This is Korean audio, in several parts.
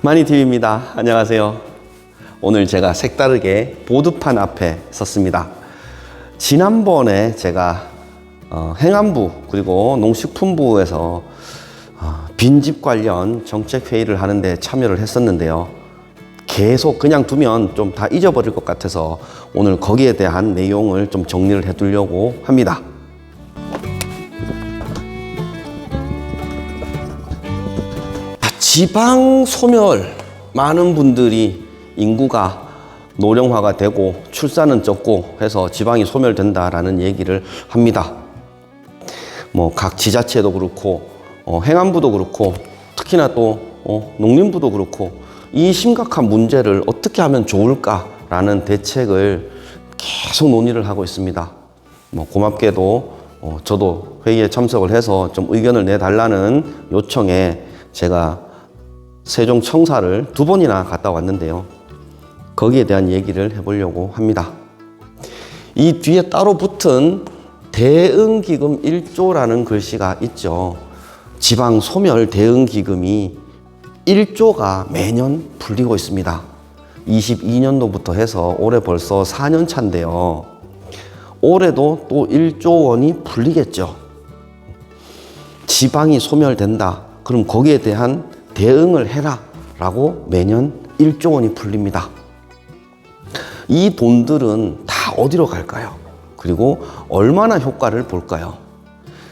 마니TV입니다. 안녕하세요. 오늘 제가 색다르게 보드판 앞에 섰습니다. 지난번에 제가 행안부 그리고 농식품부에서 빈집 관련 정책회의를 하는데 참여를 했었는데요. 계속 그냥 두면 좀 다 잊어버릴 것 같아서 오늘 거기에 대한 내용을 좀 정리를 해두려고 합니다. 지방 소멸, 많은 분들이 인구가 노령화가 되고 출산은 적고 해서 지방이 소멸된다라는 얘기를 합니다. 각 지자체도 그렇고 행안부도 그렇고 특히나 또 농림부도 그렇고 이 심각한 문제를 어떻게 하면 좋을까라는 대책을 계속 논의를 하고 있습니다. 고맙게도 저도 회의에 참석을 해서 좀 의견을 내달라는 요청에 제가 세종청사를 2번이나 갔다 왔는데요. 거기에 대한 얘기를 해보려고 합니다. 이 뒤에 따로 붙은 대응기금 1조라는 글씨가 있죠. 지방소멸 대응기금이 1조가 매년 풀리고 있습니다. 22년도부터 해서 올해 벌써 4년 차인데요. 올해도 또 1조 원이 풀리겠죠. 지방이 소멸된다. 그럼 거기에 대한 대응을 해라 라고 매년 1조 원이 풀립니다. 이 돈들은 다 어디로 갈까요? 그리고 얼마나 효과를 볼까요?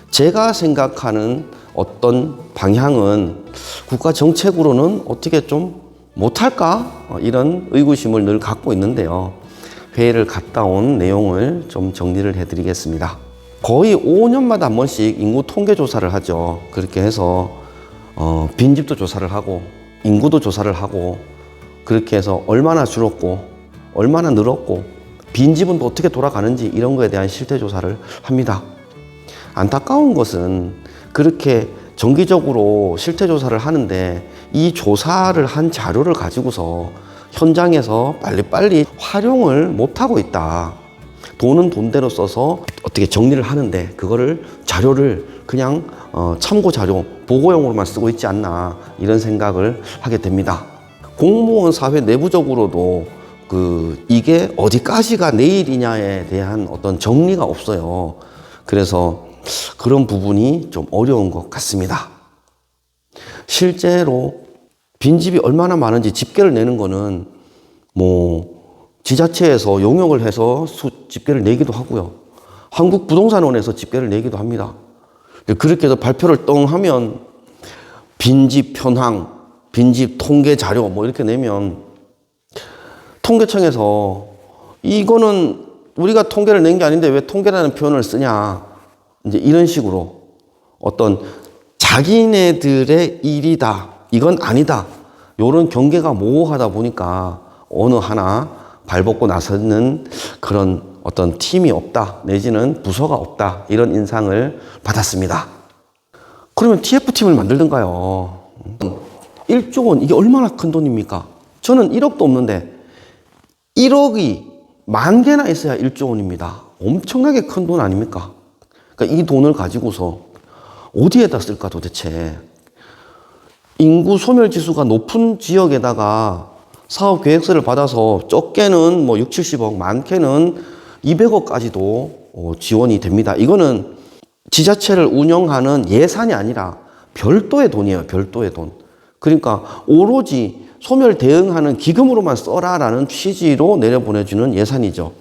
제가 생각하는 어떤 방향은 국가 정책으로는 어떻게 좀 못할까? 이런 의구심을 늘 갖고 있는데요. 회의를 갔다 온 내용을 좀 정리를 해드리겠습니다. 거의 5년마다 한 번씩 인구 통계 조사를 하죠. 그렇게 해서 빈집도 조사를 하고 인구도 조사를 하고 그렇게 해서 얼마나 줄었고 얼마나 늘었고 빈집은 또 어떻게 돌아가는지 이런 거에 대한 실태 조사를 합니다. 안타까운 것은 그렇게 정기적으로 실태 조사를 하는데 이 조사를 한 자료를 가지고서 현장에서 빨리빨리 활용을 못하고 있다. 돈은 돈대로 써서 어떻게 정리를 하는데 그거를 자료를 그냥 참고 자료, 보고용으로만 쓰고 있지 않나 이런 생각을 하게 됩니다. 공무원 사회 내부적으로도 이게 어디까지가 내일이냐에 대한 어떤 정리가 없어요. 그래서 그런 부분이 좀 어려운 것 같습니다. 실제로 빈집이 얼마나 많은지 집계를 내는 거는 지자체에서 용역을 해서 집계를 내기도 하고요. 한국부동산원에서 집계를 내기도 합니다. 그렇게 해서 발표를 똥 하면 빈집 현황, 빈집 통계 자료 이렇게 내면 통계청에서 이거는 우리가 통계를 낸 게 아닌데 왜 통계라는 표현을 쓰냐 이제 이런 식으로 어떤 자기네들의 일이다 이건 아니다 이런 경계가 모호하다 보니까 어느 하나 발벗고 나서는 그런 어떤 팀이 없다 내지는 부서가 없다 이런 인상을 받았습니다. 그러면 TF팀을 만들든가요. 1조 원 이게 얼마나 큰 돈입니까? 저는 1억도 없는데 1억이 10,000개나 있어야 1조 원입니다. 엄청나게 큰 돈 아닙니까? 그러니까 이 돈을 가지고서 어디에다 쓸까 도대체. 인구 소멸 지수가 높은 지역에다가 사업 계획서를 받아서 적게는 6, 70억, 많게는 200억까지도 지원이 됩니다. 이거는 지자체를 운영하는 예산이 아니라 별도의 돈이에요. 별도의 돈. 그러니까 오로지 소멸 대응하는 기금으로만 써라라는 취지로 내려보내주는 예산이죠.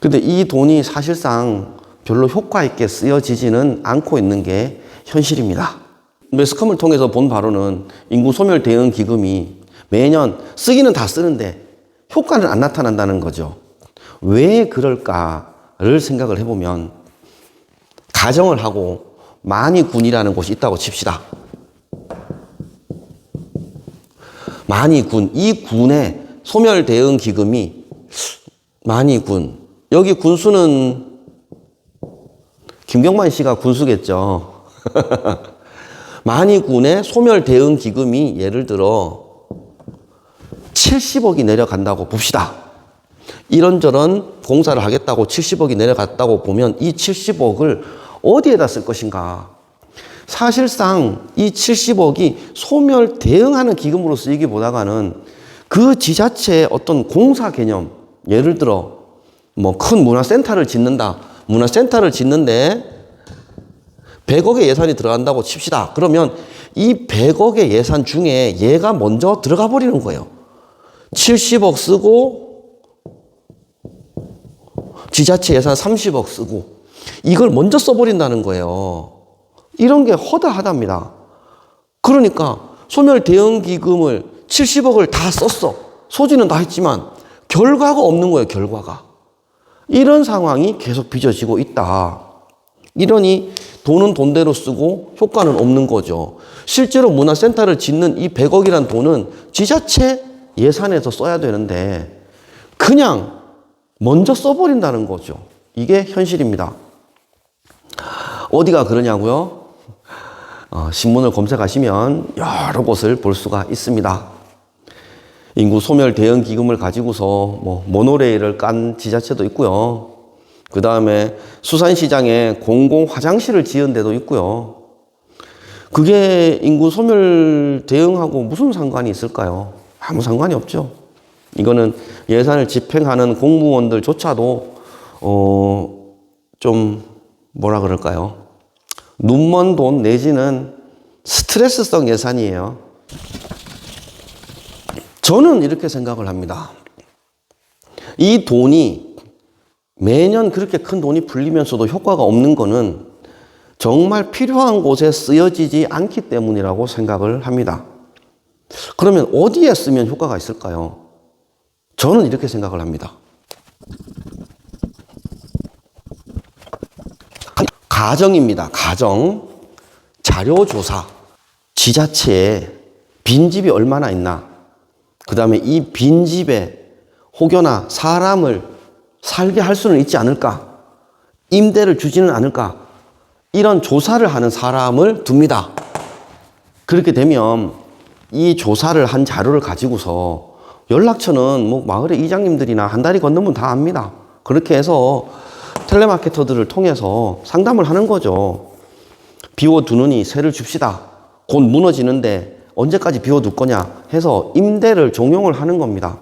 근데 이 돈이 사실상 별로 효과 있게 쓰여지지는 않고 있는 게 현실입니다. 매스컴을 통해서 본 바로는 인구 소멸 대응 기금이 매년 쓰기는 다 쓰는데 효과는 안 나타난다는 거죠. 왜 그럴까를 생각을 해보면 가정을 하고 만이군이라는 곳이 있다고 칩시다. 만이군, 이 군의 소멸 대응 기금이 만이군, 여기 군수는 김경만 씨가 군수겠죠. 만이군의 소멸 대응 기금이 예를 들어 70억이 내려간다고 봅시다. 이런저런 공사를 하겠다고 70억이 내려갔다고 보면 이 70억을 어디에다 쓸 것인가? 사실상 이 70억이 소멸 대응하는 기금으로 쓰이기보다는 그 지자체의 어떤 공사 개념, 예를 들어 뭐 큰 문화센터를 짓는다. 문화센터를 짓는데 100억의 예산이 들어간다고 칩시다. 그러면 이 100억의 예산 중에 얘가 먼저 들어가 버리는 거예요. 70억 쓰고 지자체 예산 30억 쓰고 이걸 먼저 써버린다는 거예요. 이런 게 허다하답니다. 그러니까 소멸 대응 기금을 70억을 다 썼어. 소지는 다 했지만 결과가 없는 거예요. 결과가. 이런 상황이 계속 빚어지고 있다. 이러니 돈은 돈대로 쓰고 효과는 없는 거죠. 실제로 문화센터를 짓는 이 100억이란 돈은 지자체 예산에서 써야 되는데 그냥 먼저 써버린다는 거죠. 이게 현실입니다. 어디가 그러냐고요? 신문을 검색하시면 여러 곳을 볼 수가 있습니다. 인구 소멸 대응 기금을 가지고서 뭐 모노레일을 깐 지자체도 있고요. 그 다음에 수산시장에 공공 화장실을 지은 데도 있고요. 그게 인구 소멸 대응하고 무슨 상관이 있을까요? 아무 상관이 없죠. 이거는 예산을 집행하는 공무원들조차도 좀 뭐라 그럴까요? 눈먼 돈 내지는 스트레스성 예산이에요. 저는 이렇게 생각을 합니다. 이 돈이 매년 그렇게 큰 돈이 풀리면서도 효과가 없는 거는 정말 필요한 곳에 쓰여지지 않기 때문이라고 생각을 합니다. 그러면 어디에 쓰면 효과가 있을까요? 저는 이렇게 생각을 합니다. 가정입니다. 가정. 자료조사. 지자체에 빈집이 얼마나 있나. 그 다음에 이 빈집에 혹여나 사람을 살게 할 수는 있지 않을까. 임대를 주지는 않을까. 이런 조사를 하는 사람을 둡니다. 그렇게 되면 이 조사를 한 자료를 가지고서 연락처는 뭐 마을의 이장님들이나 한 다리 건너면 다 압니다. 그렇게 해서 텔레마케터들을 통해서 상담을 하는 거죠. 비워두느니 세를 줍시다. 곧 무너지는데 언제까지 비워둘 거냐 해서 임대를 종용을 하는 겁니다.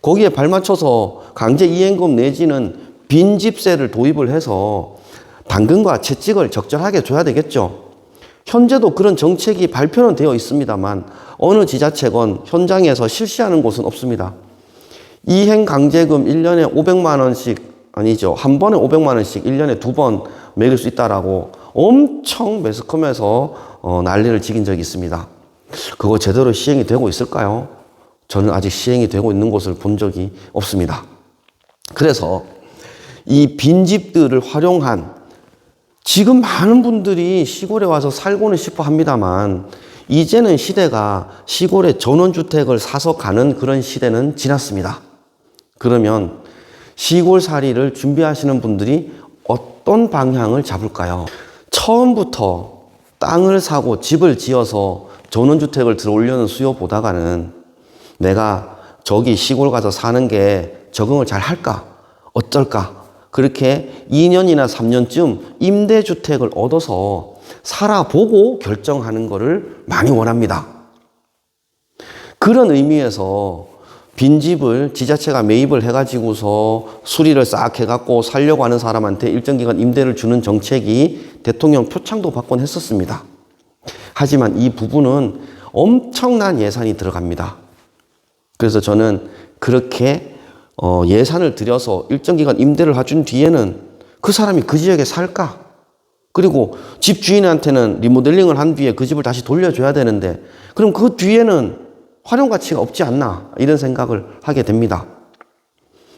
거기에 발맞춰서 강제 이행금 내지는 빈집세를 도입을 해서 당근과 채찍을 적절하게 줘야 되겠죠. 현재도 그런 정책이 발표는 되어 있습니다만 어느 지자체건 현장에서 실시하는 곳은 없습니다. 이행강제금 1년에 500만 원씩 아니죠. 한 번에 500만 원씩 1년에 2번 매길 수 있다라고 엄청 매스컴에서 난리를 지긴 적이 있습니다. 그거 제대로 시행이 되고 있을까요? 저는 아직 시행이 되고 있는 곳을 본 적이 없습니다. 그래서 이 빈집들을 활용한 지금 많은 분들이 시골에 와서 살고는 싶어 합니다만 이제는 시대가 시골에 전원주택을 사서 가는 그런 시대는 지났습니다. 그러면 시골살이를 준비하시는 분들이 어떤 방향을 잡을까요? 처음부터 땅을 사고 집을 지어서 전원주택을 들어오려는 수요보다가는 내가 저기 시골 가서 사는 게 적응을 잘 할까? 어쩔까? 그렇게 2년이나 3년쯤 임대주택을 얻어서 살아보고 결정하는 것을 많이 원합니다. 그런 의미에서 빈집을 지자체가 매입을 해가지고서 수리를 싹 해갖고 살려고 하는 사람한테 일정 기간 임대를 주는 정책이 대통령 표창도 받곤 했었습니다. 하지만 이 부분은 엄청난 예산이 들어갑니다. 그래서 저는 그렇게 예산을 들여서 일정 기간 임대를 해준 뒤에는 그 사람이 그 지역에 살까? 그리고 집 주인한테는 리모델링을 한 뒤에 그 집을 다시 돌려줘야 되는데 그럼 그 뒤에는 활용 가치가 없지 않나 이런 생각을 하게 됩니다.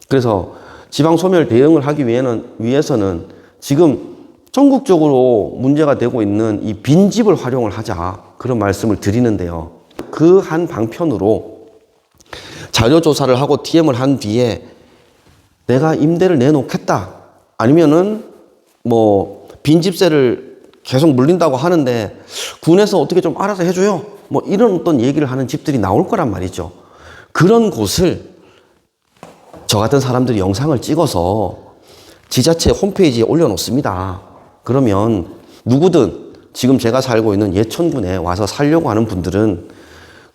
그래서 지방 소멸 대응을 하기 위해서는 지금 전국적으로 문제가 되고 있는 이 빈집을 활용을 하자 그런 말씀을 드리는데요. 그 한 방편으로 자료조사를 하고 TM을 한 뒤에 내가 임대를 내놓겠다 아니면은 뭐 빈집세를 계속 물린다고 하는데 군에서 어떻게 좀 알아서 해줘요 뭐 이런 어떤 얘기를 하는 집들이 나올 거란 말이죠. 그런 곳을 저 같은 사람들이 영상을 찍어서 지자체 홈페이지에 올려놓습니다. 그러면 누구든 지금 제가 살고 있는 예천군에 와서 살려고 하는 분들은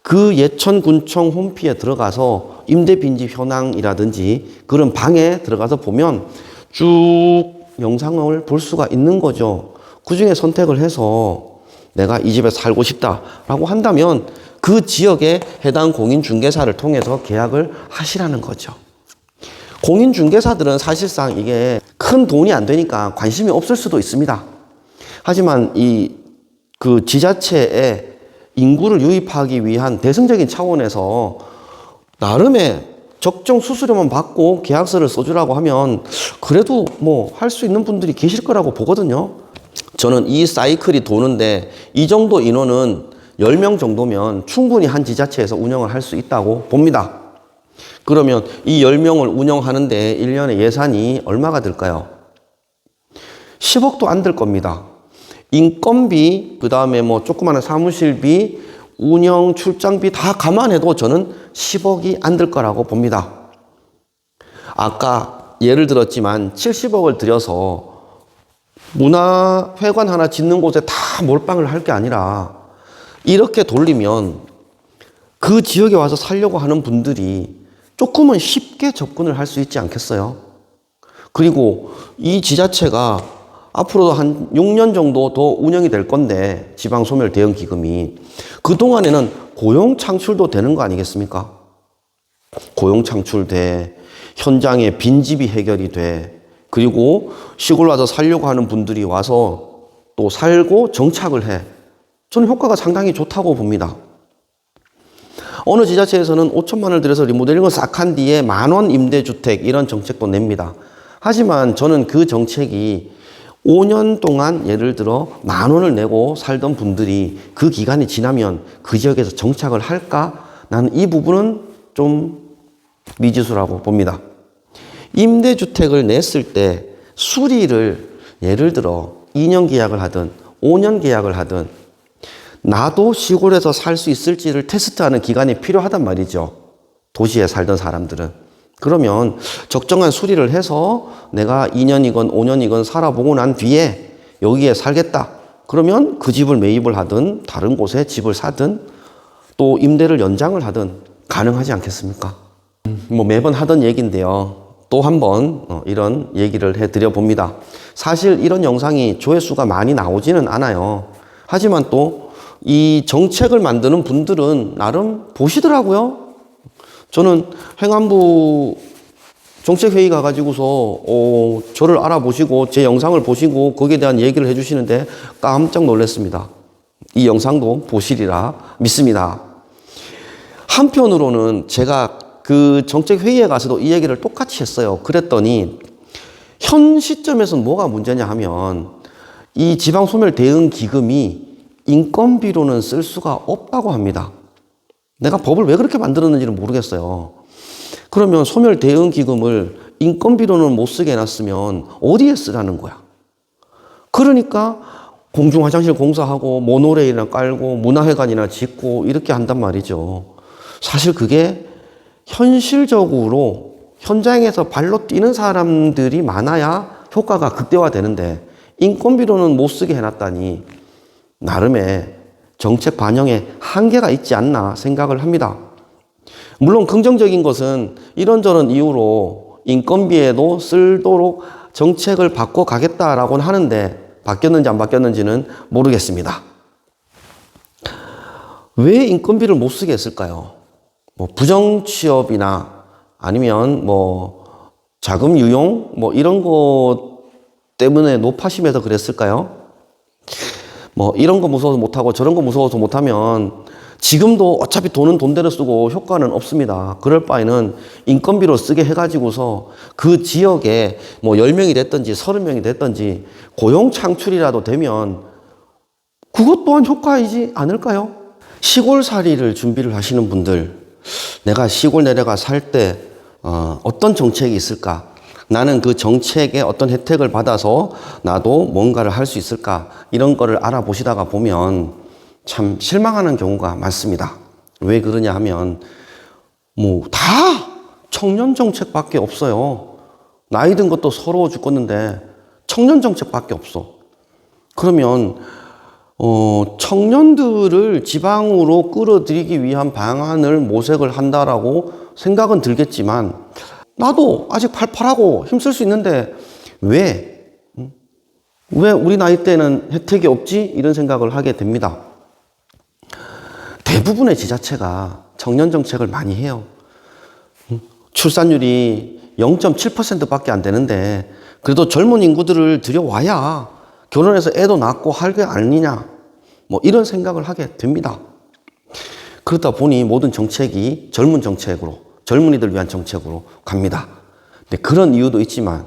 그 예천군청 홈피에 들어가서 임대빈집 현황이라든지 그런 방에 들어가서 보면 쭉 영상을 볼 수가 있는 거죠. 그 중에 선택을 해서 내가 이 집에 살고 싶다라고 한다면 그 지역에 해당 공인중개사를 통해서 계약을 하시라는 거죠. 공인중개사들은 사실상 이게 큰 돈이 안 되니까 관심이 없을 수도 있습니다. 하지만 그 지자체에 인구를 유입하기 위한 대승적인 차원에서 나름의 적정 수수료만 받고 계약서를 써주라고 하면 그래도 뭐 할 수 있는 분들이 계실 거라고 보거든요. 저는 이 사이클이 도는데 이 정도 인원은 10명 정도면 충분히 한 지자체에서 운영을 할 수 있다고 봅니다. 그러면 이 10명을 운영하는데 1년에 예산이 얼마가 들까요? 10억도 안 들 겁니다. 인건비, 그 다음에 뭐 조그마한 사무실비, 운영, 출장비 다 감안해도 저는 10억이 안 들 거라고 봅니다. 아까 예를 들었지만 70억을 들여서 문화회관 하나 짓는 곳에 다 몰빵을 할 게 아니라 이렇게 돌리면 그 지역에 와서 살려고 하는 분들이 조금은 쉽게 접근을 할 수 있지 않겠어요? 그리고 이 지자체가 앞으로도 한 6년 정도 더 운영이 될 건데 지방소멸 대응 기금이 그동안에는 고용 창출도 되는 거 아니겠습니까? 고용 창출돼, 현장에 빈집이 해결이 돼, 그리고 시골 와서 살려고 하는 분들이 와서 또 살고 정착을 해. 저는 효과가 상당히 좋다고 봅니다. 어느 지자체에서는 5천만 원을 들여서 리모델링을 싹 한 뒤에 10,000원 임대주택 이런 정책도 냅니다. 하지만 저는 그 정책이 5년 동안 예를 들어 10,000원을 내고 살던 분들이 그 기간이 지나면 그 지역에서 정착을 할까? 나는 이 부분은 좀 미지수라고 봅니다. 임대주택을 냈을 때 수리를 예를 들어 2년 계약을 하든 5년 계약을 하든 나도 시골에서 살 수 있을지를 테스트하는 기간이 필요하단 말이죠. 도시에 살던 사람들은. 그러면 적정한 수리를 해서 내가 2년이건 5년이건 살아보고 난 뒤에 여기에 살겠다. 그러면 그 집을 매입을 하든 다른 곳에 집을 사든 또 임대를 연장을 하든 가능하지 않겠습니까? 뭐 매번 하던 얘기인데요. 또 한 번 이런 얘기를 해드려 봅니다. 사실 이런 영상이 조회수가 많이 나오지는 않아요. 하지만 또 이 정책을 만드는 분들은 나름 보시더라고요. 저는 행안부 정책회의 가가지고서 저를 알아보시고 제 영상을 보시고 거기에 대한 얘기를 해주시는데 깜짝 놀랐습니다. 이 영상도 보시리라 믿습니다. 한편으로는 제가 그 정책회의에 가서도 이 얘기를 똑같이 했어요. 그랬더니 현 시점에서는 뭐가 문제냐 하면 이 지방소멸 대응 기금이 인건비로는 쓸 수가 없다고 합니다. 내가 법을 왜 그렇게 만들었는지는 모르겠어요. 그러면 소멸 대응 기금을 인건비로는 못 쓰게 해놨으면 어디에 쓰라는 거야? 그러니까 공중 화장실 공사하고 모노레일이나 깔고 문화회관이나 짓고 이렇게 한단 말이죠. 사실 그게 현실적으로 현장에서 발로 뛰는 사람들이 많아야 효과가 극대화되는데 인건비로는 못 쓰게 해놨다니 나름의 정책 반영에 한계가 있지 않나 생각을 합니다. 물론 긍정적인 것은 이런저런 이유로 인건비에도 쓰도록 정책을 바꿔가겠다라고는 하는데 바뀌었는지 안 바뀌었는지는 모르겠습니다. 왜 인건비를 못 쓰게 했을까요? 뭐 부정취업이나 아니면 뭐 자금 유용 뭐 이런 것 때문에 높아심에서 그랬을까요? 뭐 이런 거 무서워서 못하고 저런 거 무서워서 못하면 지금도 어차피 돈은 돈대로 쓰고 효과는 없습니다. 그럴 바에는 인건비로 쓰게 해가지고서 그 지역에 뭐 10명이 됐든지 30명이 됐든지 고용 창출이라도 되면 그것 또한 효과이지 않을까요? 시골살이를 준비를 하시는 분들, 내가 시골 내려가 살 때 어떤 정책이 있을까? 나는 그 정책에 어떤 혜택을 받아서 나도 뭔가를 할 수 있을까? 이런 거를 알아보시다가 보면 참 실망하는 경우가 많습니다. 왜 그러냐 하면 뭐 다 청년 정책밖에 없어요. 나이 든 것도 서러워 죽겠는데 청년 정책밖에 없어. 그러면 청년들을 지방으로 끌어들이기 위한 방안을 모색을 한다라고 생각은 들겠지만, 나도 아직 팔팔하고 힘쓸 수 있는데 왜 우리 나이 때는 혜택이 없지? 이런 생각을 하게 됩니다. 대부분의 지자체가 청년 정책을 많이 해요. 출산율이 0.7%밖에 안 되는데 그래도 젊은 인구들을 들여와야 결혼해서 애도 낳고 할 게 아니냐, 뭐 이런 생각을 하게 됩니다. 그러다 보니 모든 정책이 젊은 정책으로, 젊은이들 위한 정책으로 갑니다. 근데 그런 이유도 있지만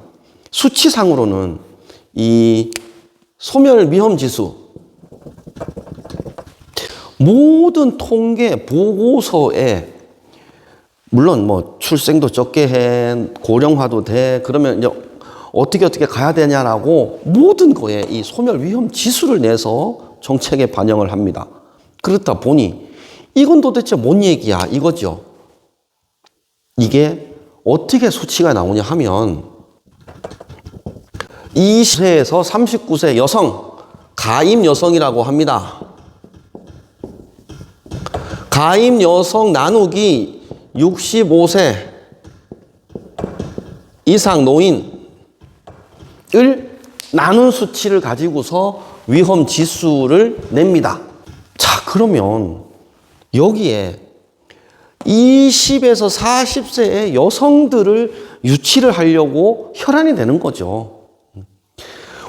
수치상으로는 이 소멸 위험 지수, 모든 통계 보고서에 물론 뭐 출생도 적게 해, 고령화도 돼, 그러면 이제 어떻게 가야 되냐라고 모든 거에 이 소멸 위험 지수를 내서 정책에 반영을 합니다. 그렇다 보니 이건 도대체 뭔 얘기야 이거죠. 이게 어떻게 수치가 나오냐 하면 20세에서 39세 여성, 가임 여성이라고 합니다. 가임 여성 나누기 65세 이상 노인을 나눈 수치를 가지고서 위험 지수를 냅니다. 자, 그러면 여기에 20에서 40세의 여성들을 유치를 하려고 혈안이 되는 거죠.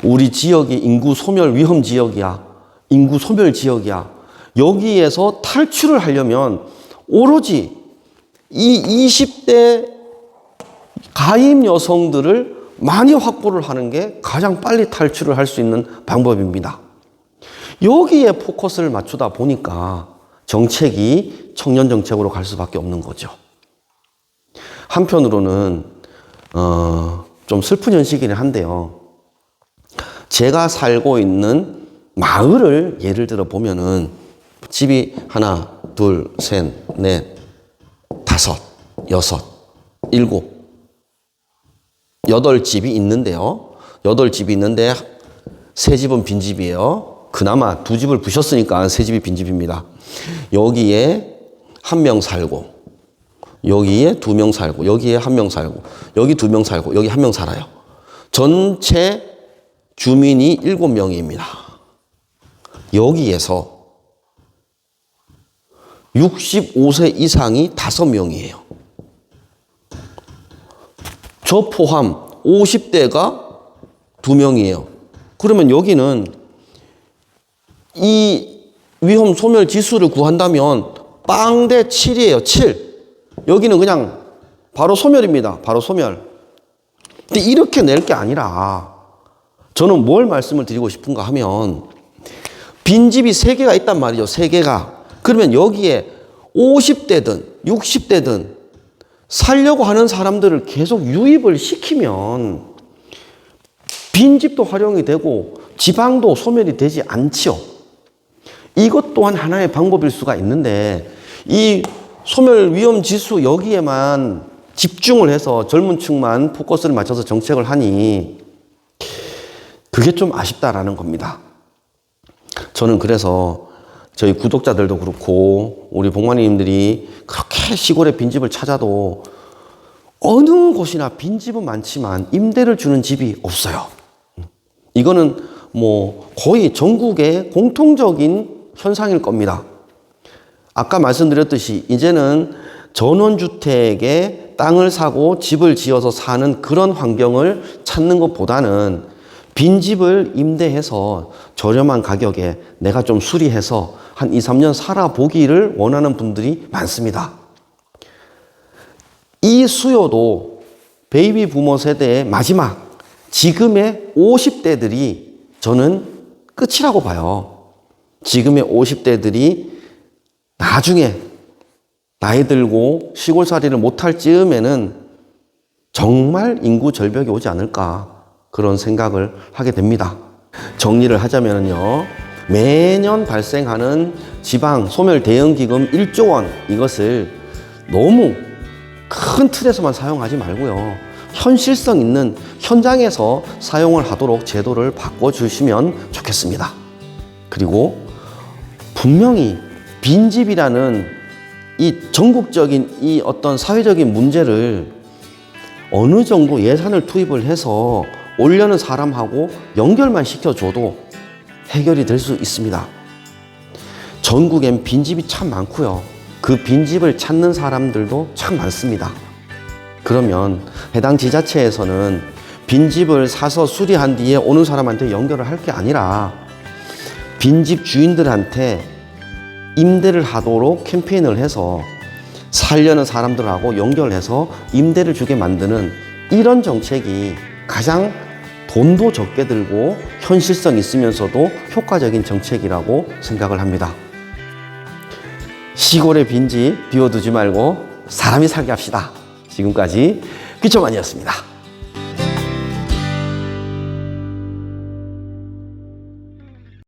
우리 지역이 인구 소멸 위험 지역이야, 인구 소멸 지역이야. 여기에서 탈출을 하려면 오로지 이 20대 가임 여성들을 많이 확보를 하는 게 가장 빨리 탈출을 할 수 있는 방법입니다. 여기에 포커스를 맞추다 보니까 정책이 청년 정책으로 갈 수밖에 없는 거죠. 한편으로는 좀 슬픈 현실이긴 한데요. 제가 살고 있는 마을을 예를 들어 보면은 집이 하나, 둘, 셋, 넷, 다섯, 여섯, 일곱, 8집이 있는데요. 8집이 있는데 3집은 빈집이에요. 그나마 2집을 부셨으니까 3집이 빈집입니다. 여기에 1명 살고, 여기에 2명 살고, 여기에 1명 살고, 여기 2명 살고, 여기 1명 살아요. 전체 주민이 7명입니다. 여기에서 65세 이상이 5명이에요. 저 포함 50대가 2명이에요. 그러면 여기는 이 위험 소멸 지수를 구한다면 빵대 7이에요. 7. 여기는 그냥 바로 소멸입니다. 바로 소멸. 근데 이렇게 낼 게 아니라 저는 뭘 말씀을 드리고 싶은가 하면 빈집이 3개가 있단 말이죠. 3개가. 그러면 여기에 50대든 60대든 살려고 하는 사람들을 계속 유입을 시키면 빈집도 활용이 되고 지방도 소멸이 되지 않죠. 이것 또한 하나의 방법일 수가 있는데 이 소멸 위험 지수 여기에만 집중을 해서 젊은 층만 포커스를 맞춰서 정책을 하니 그게 좀 아쉽다라는 겁니다. 저는 그래서 저희 구독자들도 그렇고 우리 복만이님들이 그렇게 시골에 빈집을 찾아도 어느 곳이나 빈집은 많지만 임대를 주는 집이 없어요. 이거는 뭐 거의 전국의 공통적인 현상일 겁니다. 아까 말씀드렸듯이 이제는 전원주택에 땅을 사고 집을 지어서 사는 그런 환경을 찾는 것보다는 빈집을 임대해서 저렴한 가격에 내가 좀 수리해서 한 2, 3년 살아보기를 원하는 분들이 많습니다. 이 수요도 베이비 부모 세대의 마지막, 지금의 50대들이 저는 끝이라고 봐요. 지금의 50대들이 나중에 나이 들고 시골살이를 못할 즈음에는 정말 인구 절벽이 오지 않을까 그런 생각을 하게 됩니다. 정리를 하자면요. 매년 발생하는 지방 소멸 대응기금 1조 원 이것을 너무 큰 틀에서만 사용하지 말고요. 현실성 있는 현장에서 사용을 하도록 제도를 바꿔주시면 좋겠습니다. 그리고 분명히 빈집이라는 이 전국적인 이 어떤 사회적인 문제를 어느 정도 예산을 투입을 해서 오려는 사람하고 연결만 시켜줘도 해결이 될 수 있습니다. 전국엔 빈집이 참 많고요. 그 빈집을 찾는 사람들도 참 많습니다. 그러면 해당 지자체에서는 빈집을 사서 수리한 뒤에 오는 사람한테 연결을 할 게 아니라 빈집 주인들한테 임대를 하도록 캠페인을 해서 살려는 사람들하고 연결해서 임대를 주게 만드는 이런 정책이 가장 돈도 적게 들고 현실성 있으면서도 효과적인 정책이라고 생각을 합니다. 시골의 빈집 비워두지 말고 사람이 살게 합시다. 지금까지 귀초만이었습니다.